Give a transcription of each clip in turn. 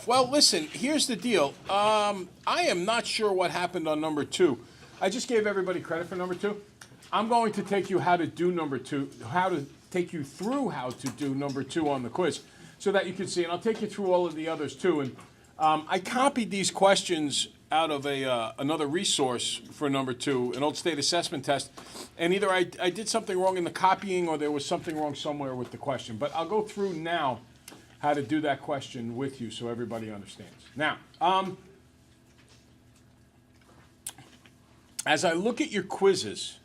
Well, listen, here's the deal. I am not sure what happened on number two. I just gave everybody credit for number two. I'm going to take you how to do number two, how to take you through how to do number two on the quiz so that you can see, and I'll take you through all of the others too. And I copied these questions out of another resource for number two, an old state assessment test, and either I did something wrong in the copying or there was something wrong somewhere with the question. But I'll go through now how to do that question with you so everybody understands. Now, as I look at your quizzes,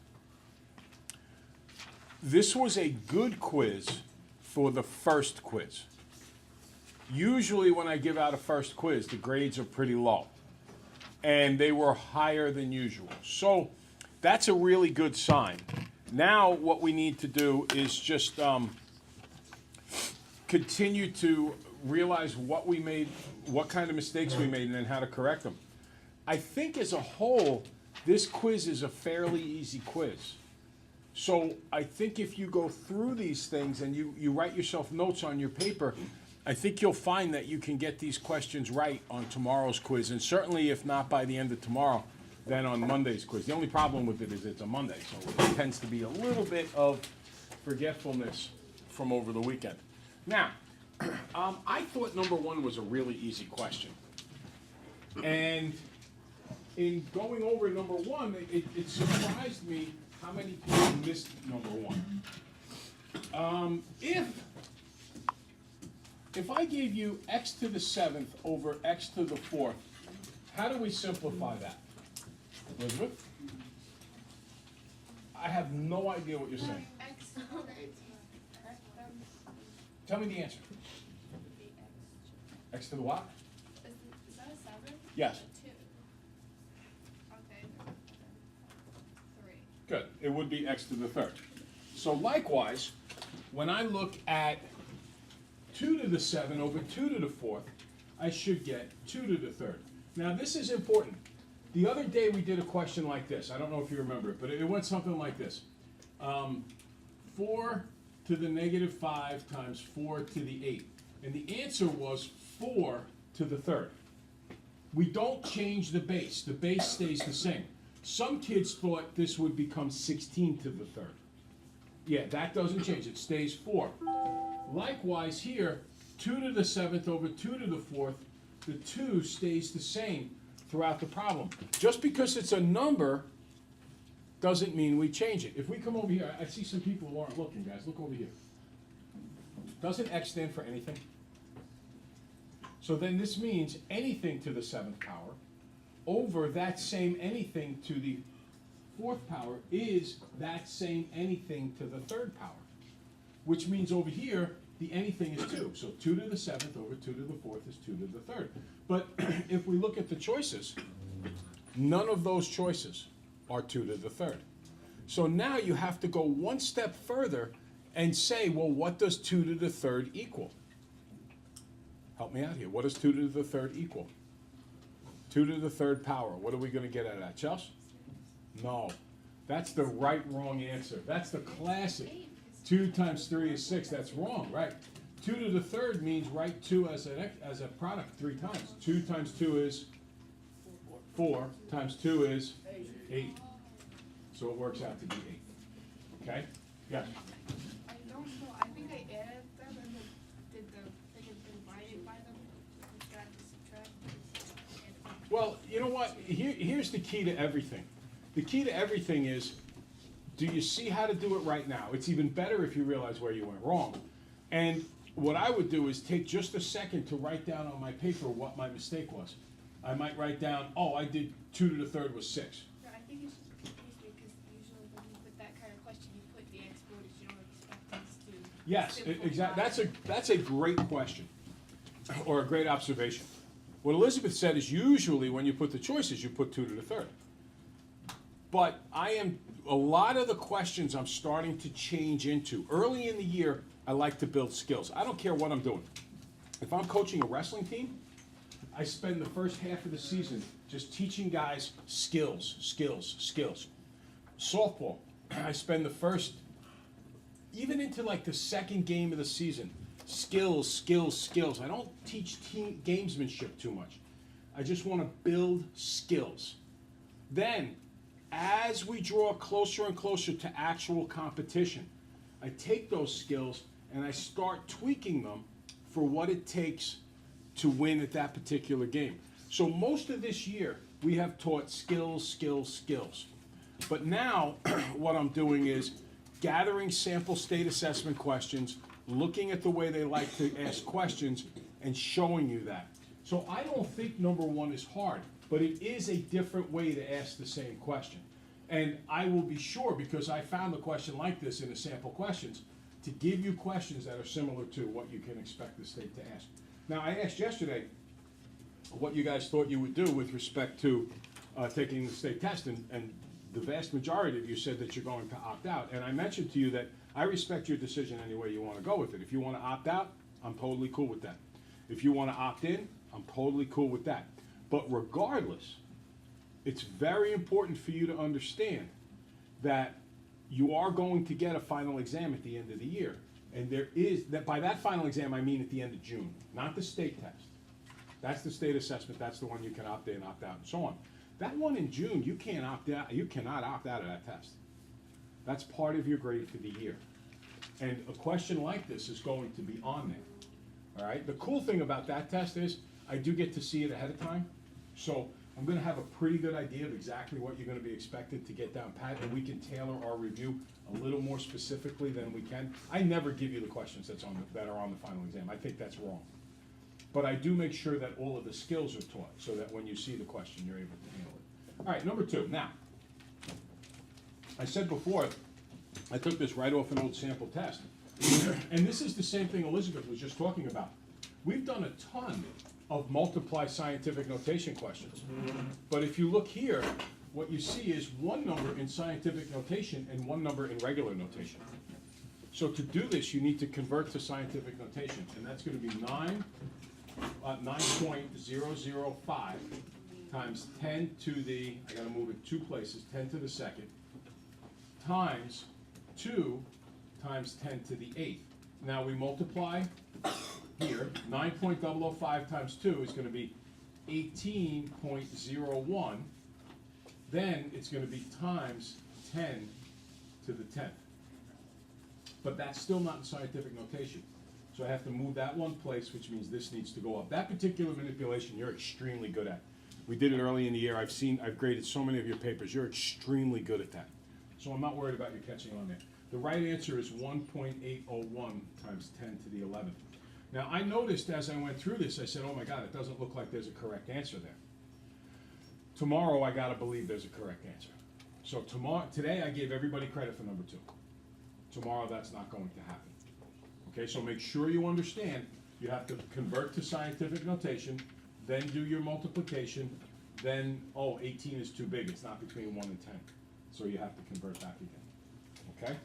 this was a good quiz for the first quiz. Usually when I give out a first quiz, the grades are pretty low, and they were higher than usual. So that's a really good sign. Now what we need to do is just continue to realize what we made, what kind of mistakes we made, and then how to correct them. I think as a whole, this quiz is a fairly easy quiz. So I think if you go through these things and you write yourself notes on your paper, I think you'll find that you can get these questions right on tomorrow's quiz, and certainly if not by the end of tomorrow, then on Monday's quiz. The only problem with it is it's a Monday, so it tends to be a little bit of forgetfulness from over the weekend. Now, I thought number one was a really easy question. And in going over number one, it surprised me how many people missed number one. If I gave you x to the seventh over x to the fourth, how do we simplify that? Elizabeth? I have no idea what you're saying. Tell me the answer. X to the what? Is that a 7? Yes. 2. Okay. 3. Good. It would be x to the third. So likewise, when I look at 2 to the 7 over 2 to the fourth, I should get 2 to the third. Now this is important. The other day we did a question like this. I don't know if you remember it, but it went something like this. 4 to the negative 5 times 4 to the 8. And the answer was 4 to the third. We don't change the base. The base stays the same. Some kids thought this would become 16 to the third. Yeah, that doesn't change. It stays 4. Likewise here, 2 to the 7th over 2 to the 4th, the 2 stays the same throughout the problem. Just because it's a number doesn't mean we change it. If we come over here, I see some people who aren't looking, guys. Look over here. Doesn't x stand for anything? So then this means anything to the 7th power over that same anything to the 4th power is that same anything to the 3rd power. Which means over here, the anything is 2. So 2 to the 7th over 2 to the 4th is 2 to the 3rd. But if we look at the choices, none of those choices are 2 to the 3rd. So now you have to go one step further and say, well, what does 2 to the 3rd equal? Help me out here. What does 2 to the 3rd equal? 2 to the 3rd power. What are we going to get out of that, Chelsea? No. That's the wrong answer. That's the classic. 2 times 3 is 6. That's wrong, right? 2 to the 3rd means write 2 as a product 3 times. 2 times 2 is 4 times 2 is 8. So it works out to be 8. Okay? Yes? I don't know. I think I added them and then did the divided by them. Got to subtract. Well, you know what? Here's the key to everything. The key to everything is, do you see how to do it right now? It's even better if you realize where you went wrong. And what I would do is take just a second to write down on my paper what my mistake was. I might write down, oh, I did 2 to the 3rd was 6. No, I think it's just confused because usually when you put that kind of question, you put the exponents. You don't expect us to. Yes, simplify. exactly. That's a great question, or a great observation. What Elizabeth said is usually when you put the choices, you put 2 to the 3rd. But a lot of the questions I'm starting to change into. Early in the year, I like to build skills. I don't care what I'm doing. If I'm coaching a wrestling team, I spend the first half of the season just teaching guys skills. Softball, I spend the first, even into like the second game of the season, skills, skills, skills. I don't teach gamesmanship too much. I just want to build skills. Then, as we draw closer and closer to actual competition, I take those skills and I start tweaking them for what it takes to win at that particular game. So most of this year, we have taught skills, skills, skills. But now, what I'm doing is gathering sample state assessment questions, looking at the way they like to ask questions, and showing you that. So I don't think number one is hard, but it is a different way to ask the same question. And I will be sure, because I found a question like this in the sample questions, to give you questions that are similar to what you can expect the state to ask. Now, I asked yesterday what you guys thought you would do with respect to taking the state test, and the vast majority of you said that you're going to opt out. And I mentioned to you that I respect your decision any way you want to go with it. If you want to opt out, I'm totally cool with that. If you want to opt in, I'm totally cool with that. But regardless, it's very important for you to understand that you are going to get a final exam at the end of the year. And there is, that by that final exam, I mean at the end of June, not the state test. That's the state assessment, that's the one you can opt in, opt out, and so on. That one in June, you can't opt out, you cannot opt out of that test. That's part of your grade for the year. And a question like this is going to be on there. All right? The cool thing about that test is I do get to see it ahead of time. So I'm going to have a pretty good idea of exactly what you're going to be expected to get down pat, and we can tailor our review a little more specifically than we can. I never give you the questions that are on the final exam. I think that's wrong. But I do make sure that all of the skills are taught so that when you see the question, you're able to handle it. All right, number two. Now, I said before, I took this right off an old sample test. And this is the same thing Elizabeth was just talking about. We've done a ton of multiply scientific notation questions. But if you look here, what you see is one number in scientific notation and one number in regular notation. So to do this, you need to convert to scientific notation, and that's going to be 9.005 times 10 to the, I got to move it two places, 10 to the second, times 2 times 10 to the 8th. Now we multiply here, 9.005 times 2 is going to be 18.01. Then it's going to be times 10 to the 10th. But that's still not in scientific notation. So I have to move that one place, which means this needs to go up. That particular manipulation you're extremely good at. We did it early in the year. I've graded so many of your papers. You're extremely good at that. So I'm not worried about you catching on there. The right answer is 1.801 times 10 to the 11th. Now I noticed as I went through this, I said, oh my God, it doesn't look like there's a correct answer there. Tomorrow I gotta believe there's a correct answer. So today I gave everybody credit for number 2. Tomorrow that's not going to happen. Okay, so make sure you understand you have to convert to scientific notation, then do your multiplication, then, 18 is too big, it's not between 1 and 10. So you have to convert back again. Okay?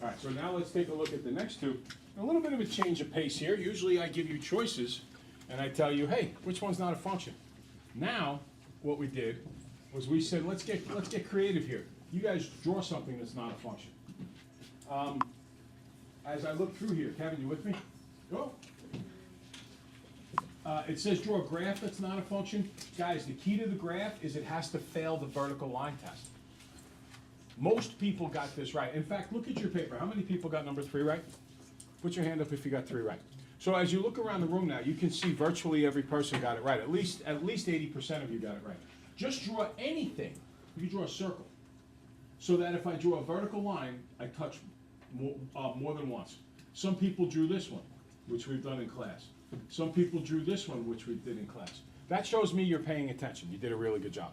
All right, so now let's take a look at the next two. A little bit of a change of pace here. Usually I give you choices and I tell you, hey, which one's not a function? Now, what we did was we said, let's get creative here. You guys draw something that's not a function. As I look through here, Kevin, you with me? Go. It says draw a graph that's not a function. Guys, the key to the graph is it has to fail the vertical line test. Most people got this right. In fact, look at your paper. How many people got number 3 right? Put your hand up if you got 3 right. So as you look around the room now, you can see virtually every person got it right. At least 80% of you got it right. Just draw anything. You can draw a circle. So that if I draw a vertical line, I touch more than once. Some people drew this one, which we've done in class. Some people drew this one, which we did in class. That shows me you're paying attention. You did a really good job.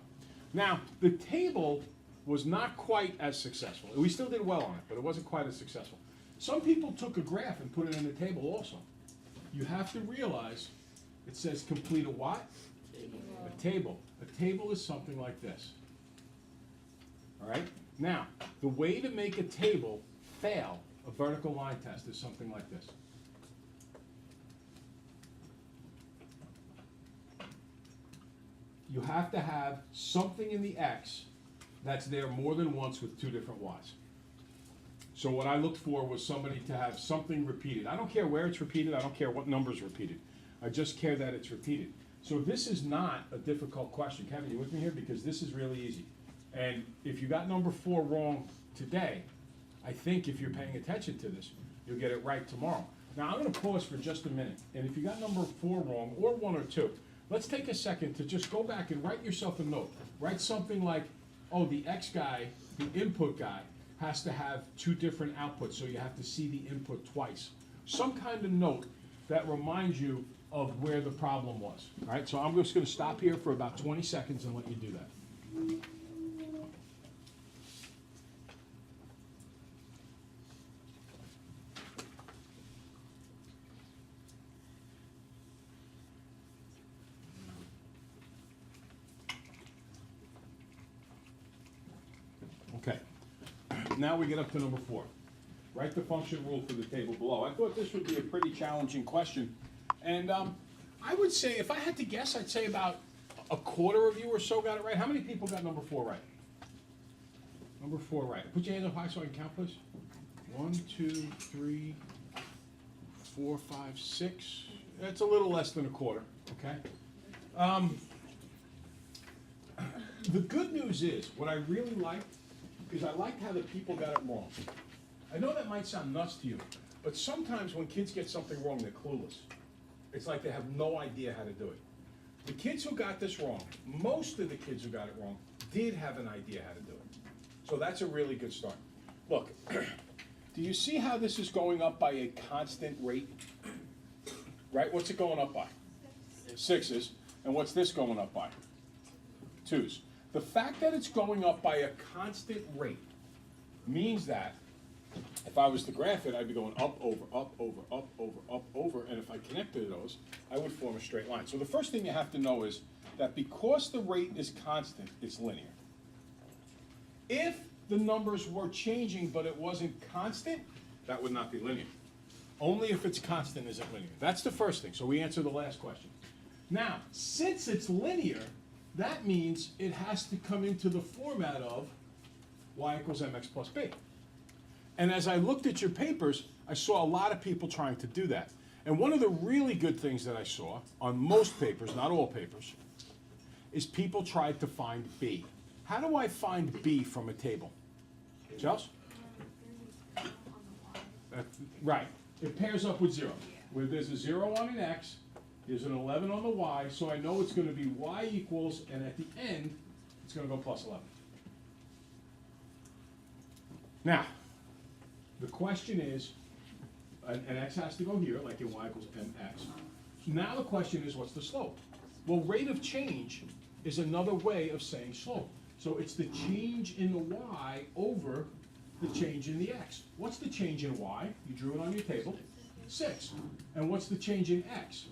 Now, the table was not quite as successful. We still did well on it, but it wasn't quite as successful. Some people took a graph and put it in the table also. You have to realize it says complete a what? A table. A table is something like this. All right? Now, the way to make a table fail a vertical line test is something like this. You have to have something in the X that's there more than once with 2 different Y's. So what I looked for was somebody to have something repeated. I don't care where it's repeated, I don't care what number's repeated. I just care that it's repeated. So this is not a difficult question. Kevin, you with me here? Because this is really easy. And if you got number 4 wrong today, I think if you're paying attention to this, you'll get it right tomorrow. Now I'm gonna pause for just a minute, and if you got number 4 wrong, or 1 or 2, let's take a second to just go back and write yourself a note. Write something like, oh, the X guy, the input guy, has to have 2 different outputs, so you have to see the input twice. Some kind of note that reminds you of where the problem was. All right, so I'm just gonna stop here for about 20 seconds and let you do that. Okay, now we get up to number 4. Write the function rule for the table below. I thought this would be a pretty challenging question. And I would say, if I had to guess, I'd say about a quarter of you or so got it right. How many people got number 4 right? Number 4 right. Put your hands up high so I can count, please. 1, 2, 3, 4, 5, 6. That's a little less than a quarter, okay? The good news is, what I really liked, is I liked how the people got it wrong. I know that might sound nuts to you, but sometimes when kids get something wrong, they're clueless. It's like they have no idea how to do it. The kids who got this wrong, most of the kids who got it wrong, did have an idea how to do it. So that's a really good start. Look, do you see how this is going up by a constant rate? Right, what's it going up by? 6s. And what's this going up by? 2s. The fact that it's going up by a constant rate means that if I was to graph it, I'd be going up, over, up, over, up, over, up, over, and if I connected those, I would form a straight line. So the first thing you have to know is that because the rate is constant, it's linear. If the numbers were changing but it wasn't constant, that would not be linear. Only if it's constant is it linear. That's the first thing, so we answer the last question. Now, since it's linear, that means it has to come into the format of y equals mx plus b. And as I looked at your papers, I saw a lot of people trying to do that. And one of the really good things that I saw on most papers, not all papers, is people tried to find b. How do I find b from a table? Chelsea? Right. It pairs up with 0. Where there's a 0 on an x, there's an 11 on the y, so I know it's going to be y equals, and at the end, it's going to go plus 11. Now, the question is, an x has to go here, like in y equals mx. Now the question is, what's the slope? Well, rate of change is another way of saying slope. So it's the change in the y over the change in the x. What's the change in y? You drew it on your table. 6. And what's the change in x?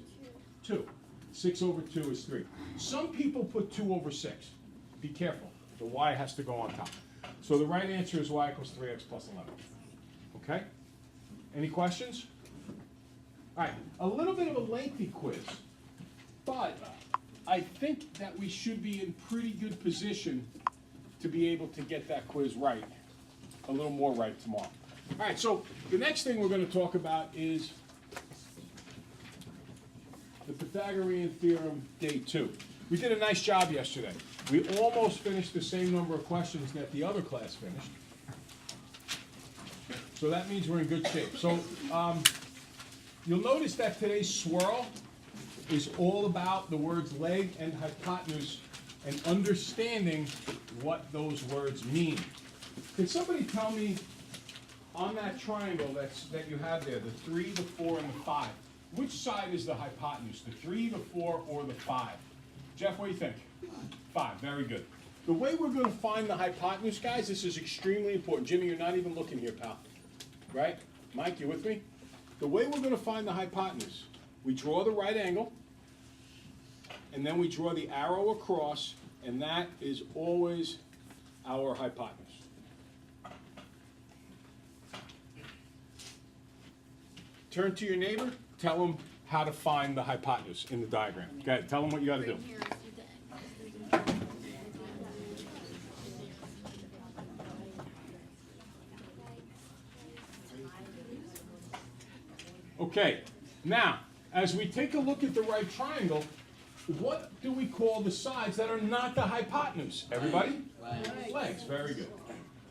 2. 6 over 2 is 3. Some people put 2 over 6. Be careful. The y has to go on top. So the right answer is y equals 3x plus 11. Okay? Any questions? All right, a little bit of a lengthy quiz, but I think that we should be in pretty good position to be able to get that quiz right, a little more right tomorrow. All right, so the next thing we're going to talk about is the Pythagorean Theorem, day 2. We did a nice job yesterday. We almost finished the same number of questions that the other class finished. So that means we're in good shape. So you'll notice that today's swirl is all about the words leg and hypotenuse and understanding what those words mean. Can somebody tell me on that triangle that you have there, the 3, the 4, and the 5, which side is the hypotenuse, the 3, the 4, or the 5? Jeff, what do you think? 5, very good. The way we're going to find the hypotenuse, guys, this is extremely important. Jimmy, you're not even looking here, pal. Right? Mike, you with me? The way we're going to find the hypotenuse, we draw the right angle, and then we draw the arrow across, and that is always our hypotenuse. Turn to your neighbor, tell them how to find the hypotenuse in the diagram. Go ahead, tell them what you got to do. Okay, now, as we take a look at the right triangle, what do we call the sides that are not the hypotenuse? Everybody? Legs, very good.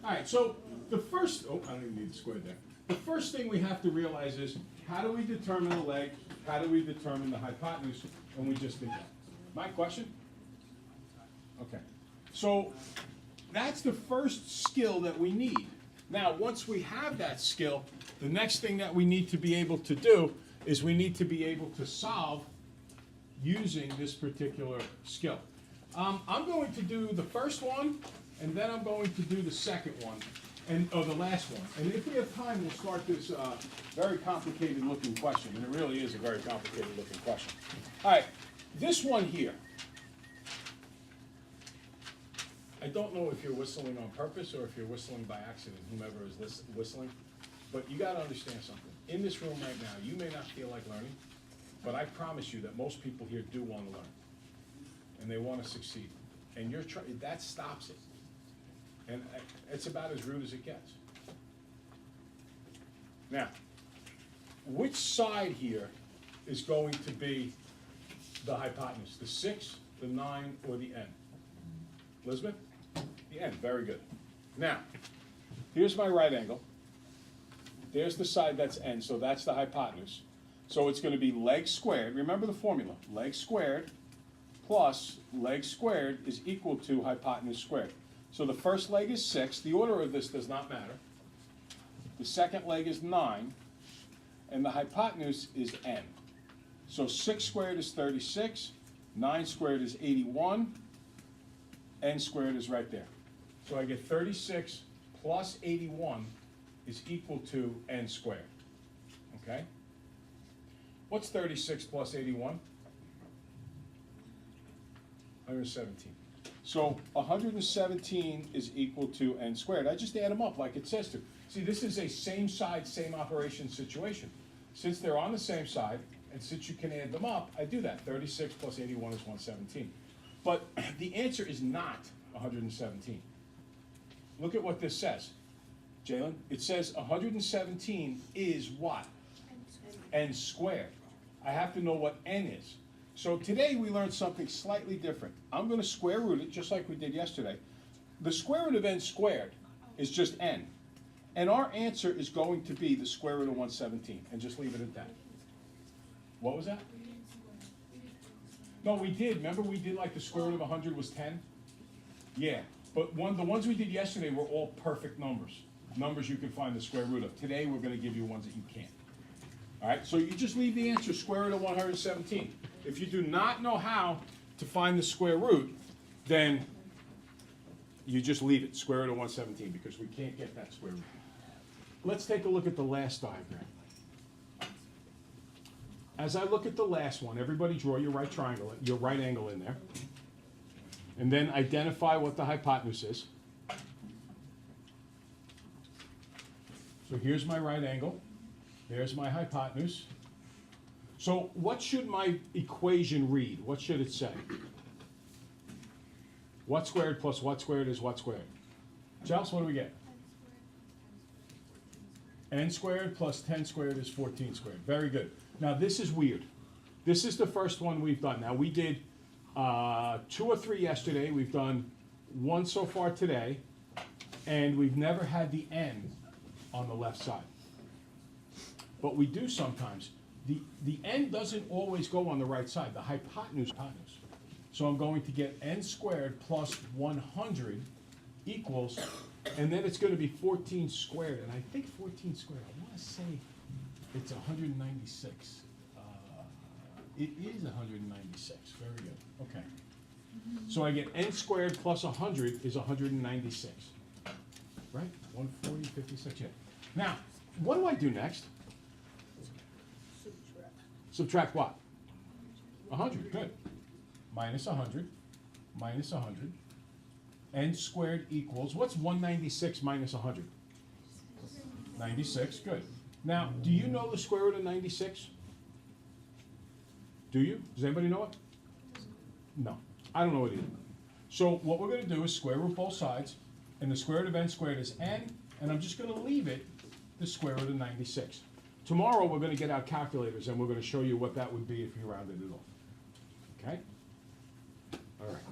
All right, so the first, oh, I don't even need the square there. The first thing we have to realize is, how do we determine the leg? How do we determine the hypotenuse? And we just did that. My question? Okay, so that's the first skill that we need. Now, once we have that skill, the next thing that we need to be able to do is we need to be able to solve using this particular skill. I'm going to do the first one, and then I'm going to do the second one, or the last one. And if we have time, we'll start this very complicated looking question, and it really is a very complicated looking question. All right, this one here. I don't know if you're whistling on purpose or if you're whistling by accident, whomever is whistling, but you gotta understand something. In this room right now, you may not feel like learning, but I promise you that most people here do want to learn, and they want to succeed. And that stops it. And it's about as rude as it gets. Now, which side here is going to be the hypotenuse? The 6, the 9, or the n? Elizabeth? The n, very good. Now, here's my right angle. There's the side that's n, so that's the hypotenuse. So it's going to be leg squared. Remember the formula. Leg squared plus leg squared is equal to hypotenuse squared. So the first leg is 6. The order of this does not matter. The second leg is 9. And the hypotenuse is n. So 6 squared is 36. 9 squared is 81. N squared is right there. So I get 36 plus 81 is equal to n squared. Okay? What's 36 plus 81? 117. So 117 is equal to n squared. I just add them up like it says to. See, this is a same side, same operation situation. Since they're on the same side, and since you can add them up, I do that. 36 plus 81 is 117. But the answer is not 117. Look at what this says. Jalen, it says 117 is what? N squared. I have to know what n is. So today we learned something slightly different. I'm going to square root it just like we did yesterday. The square root of n squared is just n. And our answer is going to be the square root of 117. And just leave it at that. What was that? No, we did. Remember we did like the square root of 100 was 10? Yeah. But the ones we did yesterday were all perfect numbers. Numbers you can find the square root of. Today we're going to give you ones that you can't. All right, so you just leave the answer square root of 117. If you do not know how to find the square root, then you just leave it, square root of 117, because we can't get that square root. Let's take a look at the last diagram. As I look at the last one, everybody draw your right triangle, your right angle in there, and then identify what the hypotenuse is. So here's my right angle. There's my hypotenuse. So what should my equation read? What should it say? What squared plus what squared is what squared? Chelsea, what do we get? N squared plus 10 squared is 14 squared. Very good. Now this is weird. This is the first one we've done. Now we did 2 or 3 yesterday. We've done 1 so far today. And we've never had the n on the left side. But we do sometimes. The n doesn't always go on the right side. The hypotenuse. So I'm going to get n squared plus 100 equals, and then it's going to be 14 squared. And I think 14 squared, I want to say it's 196. It is 196. Very good. Okay. So I get n squared plus 100 is 196. Right? 140, 56, yeah. Now, what do I do next? Subtract what? 100, good. Minus 100, minus 100. N squared equals, what's 196 minus 100? 96, good. Now, do you know the square root of 96? Do you? Does anybody know it? No, I don't know it either. So what we're going to do is square root both sides, and the square root of n squared is n, and I'm just going to leave it the square root of 96. tomorrow we're gonna get our calculators and we're gonna show you what that would be if you rounded it off. Okay? All right.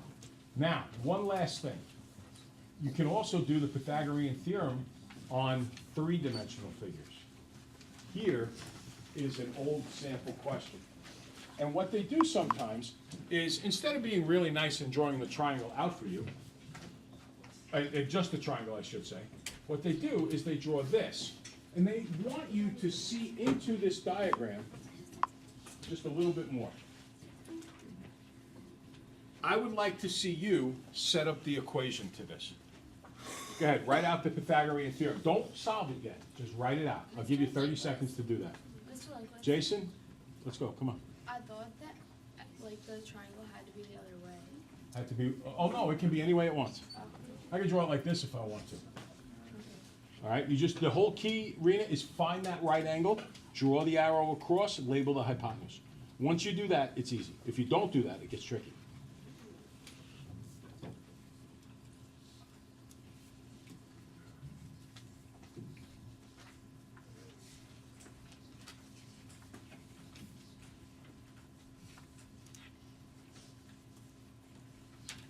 Now, one last thing. You can also do the Pythagorean theorem on three-dimensional figures. Here is an old sample question. And what they do sometimes is, instead of being really nice and drawing the triangle out for you, just the triangle, I should say, what they do is they draw this. And they want you to see into this diagram just a little bit more. I would like to see you set up the equation to this. Go ahead, write out the Pythagorean theorem. Don't solve it yet, just write it out. I'll give you 30 seconds to do that. Jason, let's go, come on. I thought that, like, the triangle had to be the other way. Have to be, oh no, it can be any way it wants. I can draw it like this if I want to. All right, the whole key, Rena, is find that right angle, draw the arrow across, and label the hypotenuse. Once you do that, it's easy. If you don't do that, it gets tricky.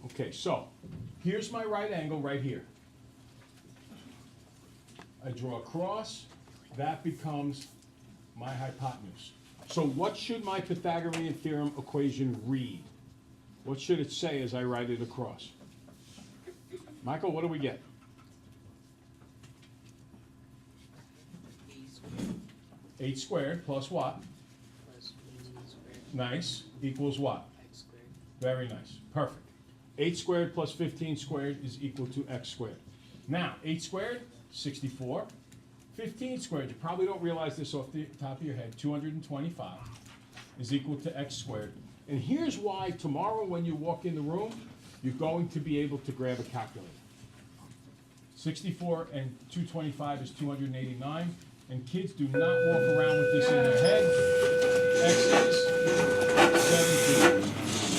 Okay, so here's my right angle right here. I draw a cross, that becomes my hypotenuse. So what should my Pythagorean theorem equation read? What should it say as I write it across? Michael, what do we get? 8 squared plus what? Plus 18 squared. Nice, equals what? X squared. Very nice, perfect. 8 squared plus 15 squared is equal to x squared. Now, 8 squared, 64. 15 squared, you probably don't realize this off the top of your head, 225 is equal to x squared. And here's why tomorrow when you walk in the room, you're going to be able to grab a calculator. 64 and 225 is 289, and kids do not walk around with this in their head. X is 17.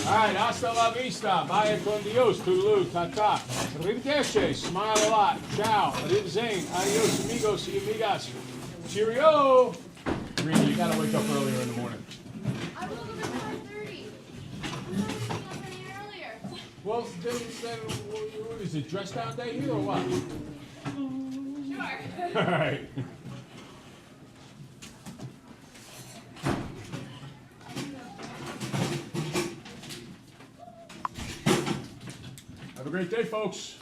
All right, hasta la vista, vaya con Dios, toodaloo, ta-ta. Arrivederci, smile a lot, ciao, arrivederci, adios amigos y amigas. Cheerio! Rena, you gotta wake up earlier in the morning. I was up at 5:30. I was up any earlier. Well, then, what is it, dress down day here or what? Sure. All right. Have a great day, folks.